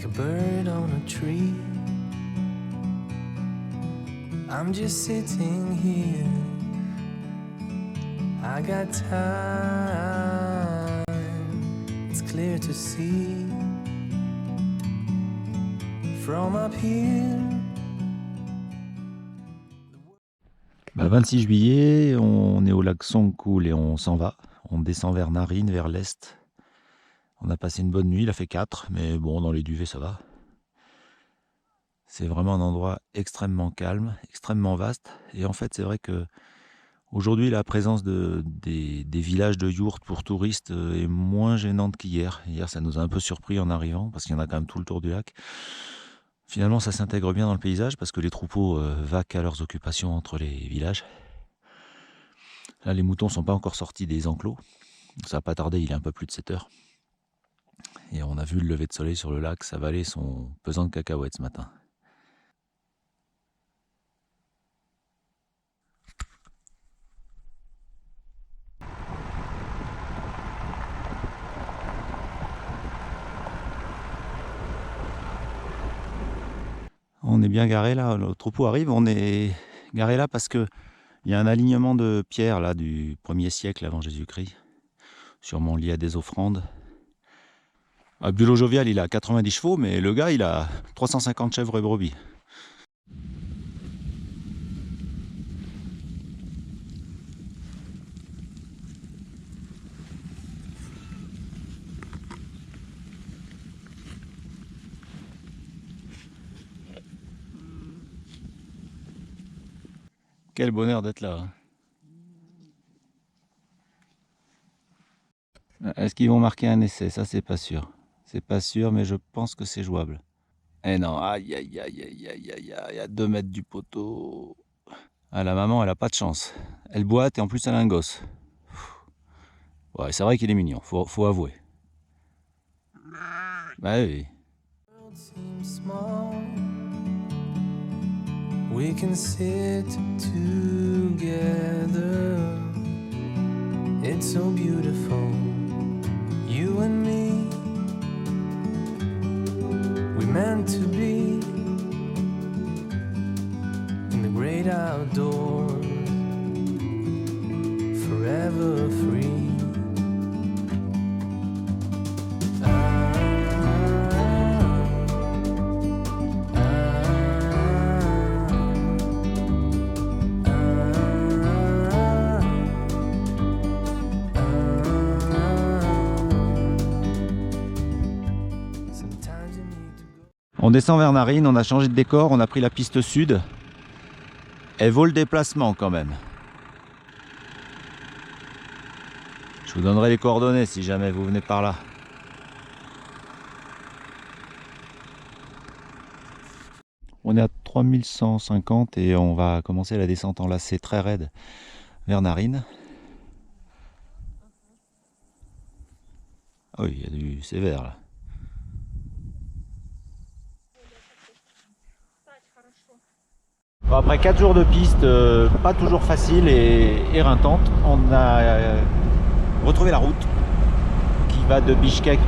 a bird on a tree. I'm just sitting here. I got time. It's clear to see from up here. 26 juillet, on est au lac Songkul et on s'en va. On descend vers Naryn, vers l'est. On a passé une bonne nuit, il a fait 4, mais bon, dans les duvets, ça va. C'est vraiment un endroit extrêmement calme, extrêmement vaste. Et en fait, c'est vrai que aujourd'hui, la présence des villages de yourtes pour touristes est moins gênante qu'hier. Hier, ça nous a un peu surpris en arrivant, parce qu'il y en a quand même tout le tour du lac. Finalement, ça s'intègre bien dans le paysage, parce que les troupeaux vaquent à leurs occupations entre les villages. Là, les moutons ne sont pas encore sortis des enclos. Ça n'a pas tardé, il est un peu plus de 7 heures. Et on a vu le lever de soleil sur le lac, ça valait son pesant de cacahuètes ce matin. On est bien garé là, le troupeau arrive, on est garé là parce que il y a un alignement de pierres là du 1er siècle avant Jésus-Christ, sûrement lié à des offrandes. Bulot Jovial, il a 90 chevaux, mais le gars, il a 350 chèvres et brebis. Quel bonheur d'être là. Est-ce qu'ils vont marquer un essai? Ça, c'est pas sûr. C'est pas sûr, mais je pense que c'est jouable. Eh non, aïe, aïe, aïe, aïe, aïe, aïe, aïe, à 2 mètres du poteau. Ah, la maman, elle a pas de chance. Elle boite et en plus, elle a un gosse. Ouais, c'est vrai qu'il est mignon, faut avouer. Bah oui. We can sit together. It's so beautiful, you and me. We meant to be in the great outdoors, forever free. On descend vers Naryn, on a changé de décor, on a pris la piste sud. Elle vaut le déplacement quand même. Je vous donnerai les coordonnées si jamais vous venez par là. On est à 3150 et on va commencer la descente en lacet très raide vers Naryn. Ah oui, il y a du sévère là. Bon, après 4 jours de piste, pas toujours facile et éreintante, on a retrouvé la route qui va de Bishkek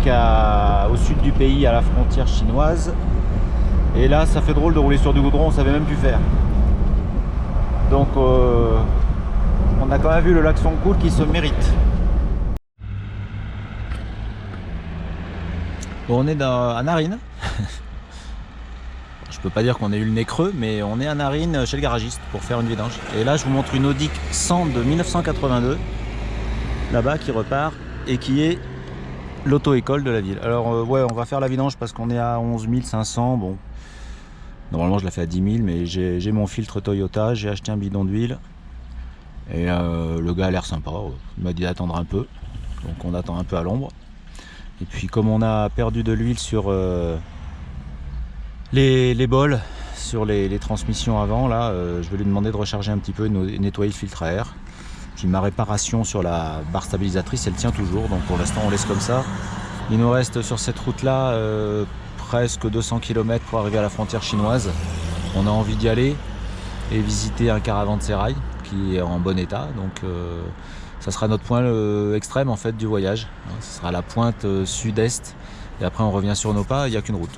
au sud du pays, à la frontière chinoise. Et là, ça fait drôle de rouler sur du goudron, on savait même plus faire. Donc, on a quand même vu le lac Songkul qui se mérite. Bon, on est à Naryn. Je peux pas dire qu'on ait eu le nez creux, mais on est à Naryn chez le garagiste pour faire une vidange. Et là, je vous montre une Audi 100 de 1982, là-bas, qui repart et qui est l'auto-école de la ville. Alors, ouais, on va faire la vidange parce qu'on est à 11 500. Bon, normalement, je la fais à 10 000, mais j'ai mon filtre Toyota, j'ai acheté un bidon d'huile. Et le gars a l'air sympa, il m'a dit d'attendre un peu. Donc, on attend un peu à l'ombre. Et puis, comme on a perdu de l'huile sur les bols, sur les transmissions avant, là, je vais lui demander de recharger un petit peu et nettoyer le filtre à air. Puis ma réparation sur la barre stabilisatrice, elle tient toujours, donc pour l'instant on laisse comme ça. Il nous reste sur cette route là presque 200 km pour arriver à la frontière chinoise. On a envie d'y aller et visiter un caravansérail qui est en bon état, donc ça sera notre point extrême en fait du voyage. Ce sera la pointe sud-est et après on revient sur nos pas, il n'y a qu'une route.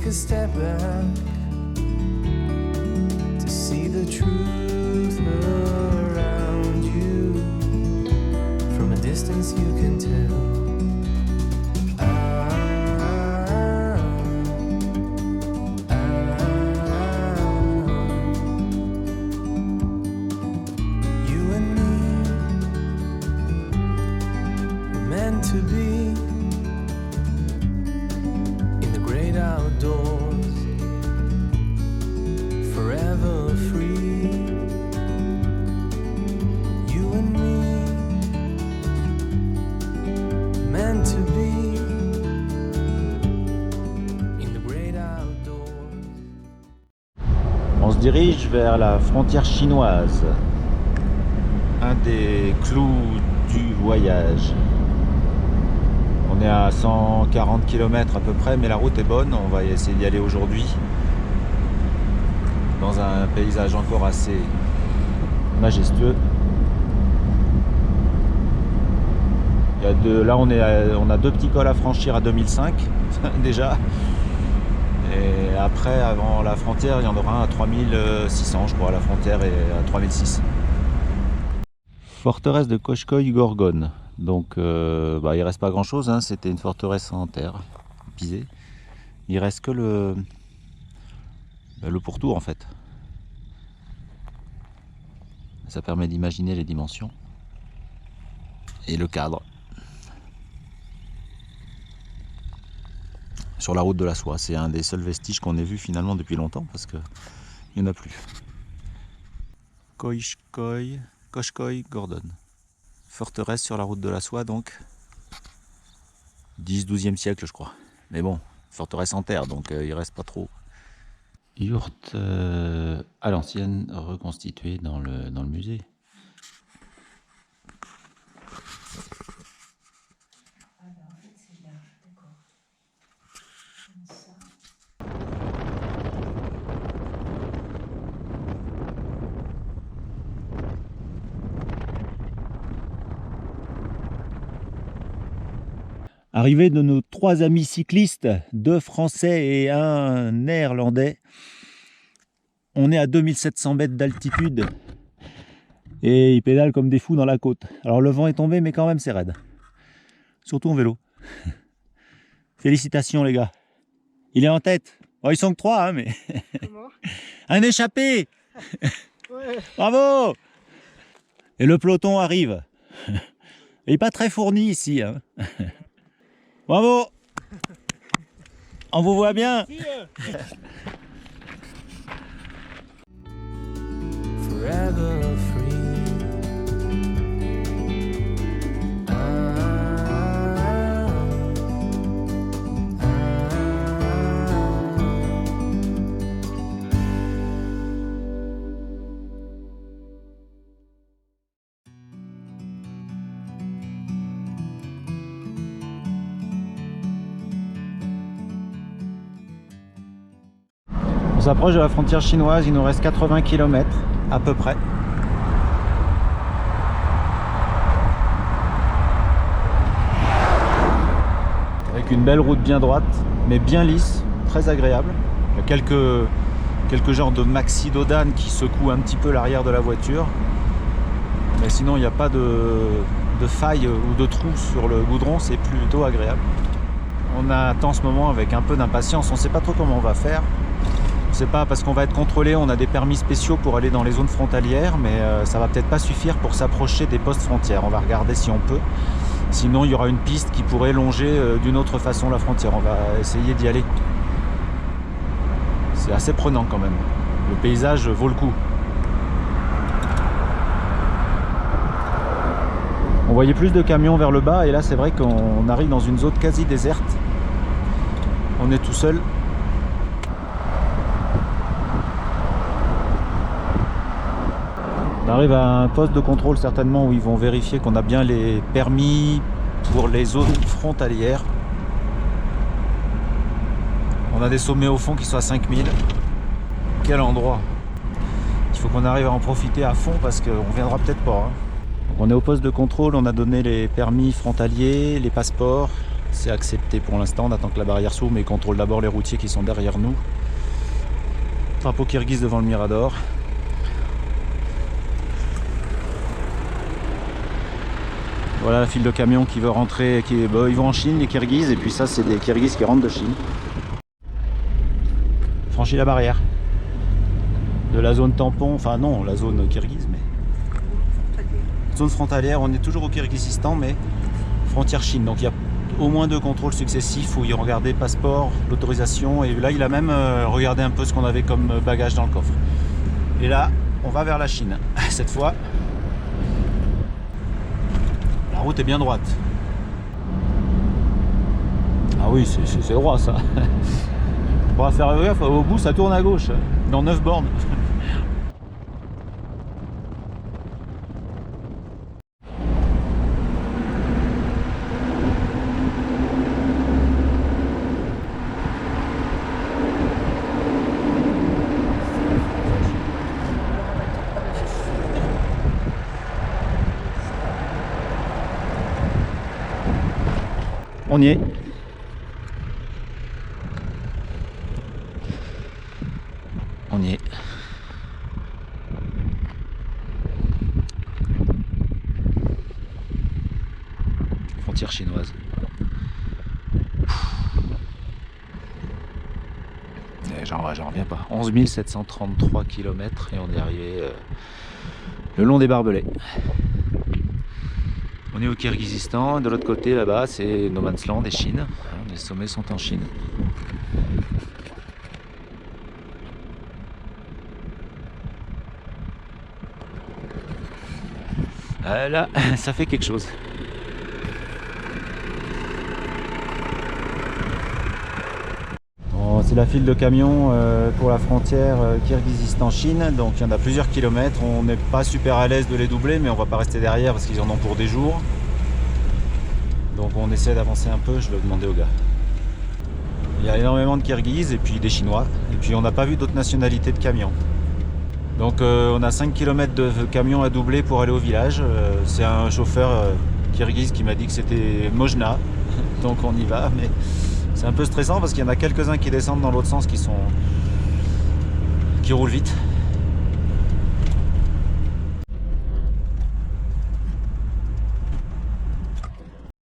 a step back to see the truth around you. From a distance you can tell. You and me were meant to be in the great outdoors, forever free. You and me, meant to be in the great outdoors. On se dirige vers la frontière chinoise. Un des clous du voyage. On est à 140 km à peu près, mais la route est bonne. On va essayer d'y aller aujourd'hui. Dans un paysage encore assez majestueux. Là on a deux petits cols à franchir à 2005 déjà. Et après, avant la frontière, il y en aura un à 3600, je crois. La frontière est à 3006. Forteresse de Koshkoï-Gorgone. Donc, il reste pas grand-chose. Hein. C'était une forteresse en terre, pisée. Il reste que le pourtour, en fait. Ça permet d'imaginer les dimensions. Et le cadre. Sur la route de la soie. C'est un des seuls vestiges qu'on ait vu finalement depuis longtemps, parce qu'il n'y en a plus. Koshkoï-Gorgone. Forteresse sur la route de la soie, donc 10-12e siècle, je crois. Mais bon, forteresse en terre, donc il reste pas trop. Yourte à l'ancienne, reconstituée dans le musée. Arrivée de nos 3 amis cyclistes, 2 Français et un Néerlandais. On est à 2700 mètres d'altitude et ils pédalent comme des fous dans la côte. Alors le vent est tombé, mais quand même c'est raide. Surtout en vélo. Félicitations les gars. Il est en tête. Bon, ils sont que 3, hein, mais... Un échappé. Ouais. Bravo. Et le peloton arrive. Il n'est pas très fourni ici. Hein. Bravo. On vous voit bien. Forever free. On s'approche de la frontière chinoise, il nous reste 80 km à peu près. Avec une belle route bien droite, mais bien lisse, très agréable. Il y a quelques genres de maxi dodane qui secouent un petit peu l'arrière de la voiture. Mais sinon, il n'y a pas de faille ou de trou sur le goudron, c'est plutôt agréable. On attend ce moment avec un peu d'impatience, on ne sait pas trop comment on va faire. C'est pas parce qu'on va être contrôlé, on a des permis spéciaux pour aller dans les zones frontalières, mais ça va peut-être pas suffire pour s'approcher des postes frontières. On va regarder si on peut. Sinon, il y aura une piste qui pourrait longer d'une autre façon la frontière. On va essayer d'y aller. C'est assez prenant quand même. Le paysage vaut le coup. On voyait plus de camions vers le bas et là c'est vrai qu'on arrive dans une zone quasi déserte. On est tout seul. On arrive à un poste de contrôle certainement où ils vont vérifier qu'on a bien les permis pour les zones frontalières. On a des sommets au fond qui sont à 5000. Quel endroit! Il faut qu'on arrive à en profiter à fond parce qu'on ne viendra peut-être pas. Hein. On est au poste de contrôle, on a donné les permis frontaliers, les passeports. C'est accepté pour l'instant, on attend que la barrière s'ouvre, mais contrôle d'abord les routiers qui sont derrière nous. Drapeau kirghize devant le Mirador. Voilà la file de camions qui veut rentrer, ils vont en Chine, les Kirghizes, et puis ça c'est des Kirghizes qui rentrent de Chine. Franchis la barrière de la zone tampon, enfin non, la zone kirghize, mais zone frontalière, on est toujours au Kirghizistan, mais frontière Chine, donc il y a au moins 2 contrôles successifs où il regardait passeport, l'autorisation, et là il a même regardé un peu ce qu'on avait comme bagage dans le coffre. Et là, on va vers la Chine, cette fois. La route est bien droite. Ah oui, c'est droit ça. On va faire gaffe, au bout ça tourne à gauche, dans 9 bornes. On y est. On y est. Frontière chinoise. J'en reviens pas. 11 733 km et on est arrivé le long des barbelés. On est au Kirghizistan, de l'autre côté là-bas c'est No Man's Land et Chine. Les sommets sont en Chine. Là, ça fait quelque chose. Bon, c'est la file de camions pour la frontière Kirghizistan-Chine, donc il y en a plusieurs kilomètres. On n'est pas super à l'aise de les doubler, mais on va pas rester derrière parce qu'ils en ont pour des jours. Donc on essaie d'avancer un peu, je vais demander aux gars. Il y a énormément de Kirghizes et puis des Chinois, et puis on n'a pas vu d'autres nationalités de camions. Donc on a 5 km de camions à doubler pour aller au village. C'est un chauffeur kirghize qui m'a dit que c'était Mojna, donc on y va, mais c'est un peu stressant parce qu'il y en a quelques-uns qui descendent dans l'autre sens qui roulent vite.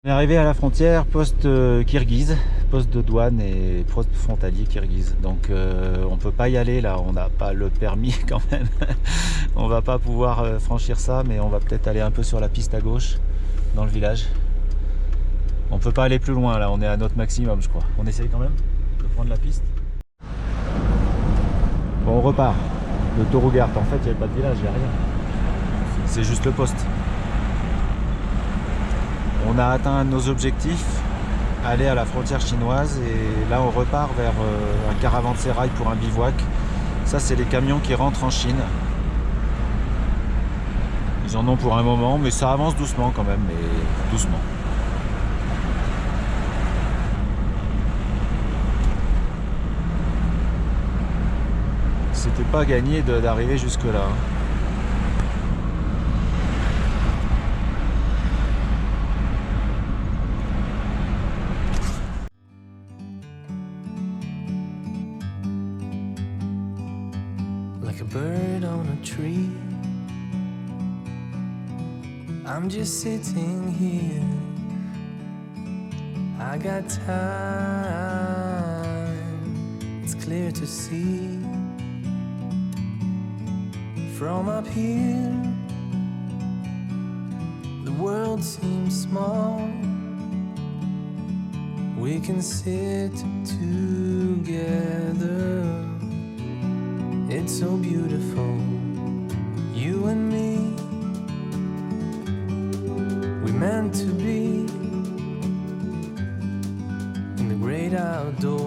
On est arrivé à la frontière, poste kirghize, poste de douane et poste frontalier kirghize. Donc on peut pas y aller là, on n'a pas le permis quand même. On va pas pouvoir franchir ça, mais on va peut-être aller un peu sur la piste à gauche, dans le village. On peut pas aller plus loin là, on est à notre maximum je crois. On essaye quand même de prendre la piste. Bon, on repart. Le Torugart, en fait il n'y avait pas de village, il n'y a rien. C'est juste le poste. On a atteint nos objectifs, aller à la frontière chinoise, et là on repart vers un caravansérail pour un bivouac. Ça c'est les camions qui rentrent en Chine. Ils en ont pour un moment, mais ça avance doucement quand même, mais doucement. C'était pas gagné d'arriver jusque là. Like a bird on a tree, I'm just sitting here. I got time, it's clear to see. From up here, the world seems small. We can sit together. It's so beautiful, you and me. We meant to be in the great outdoors.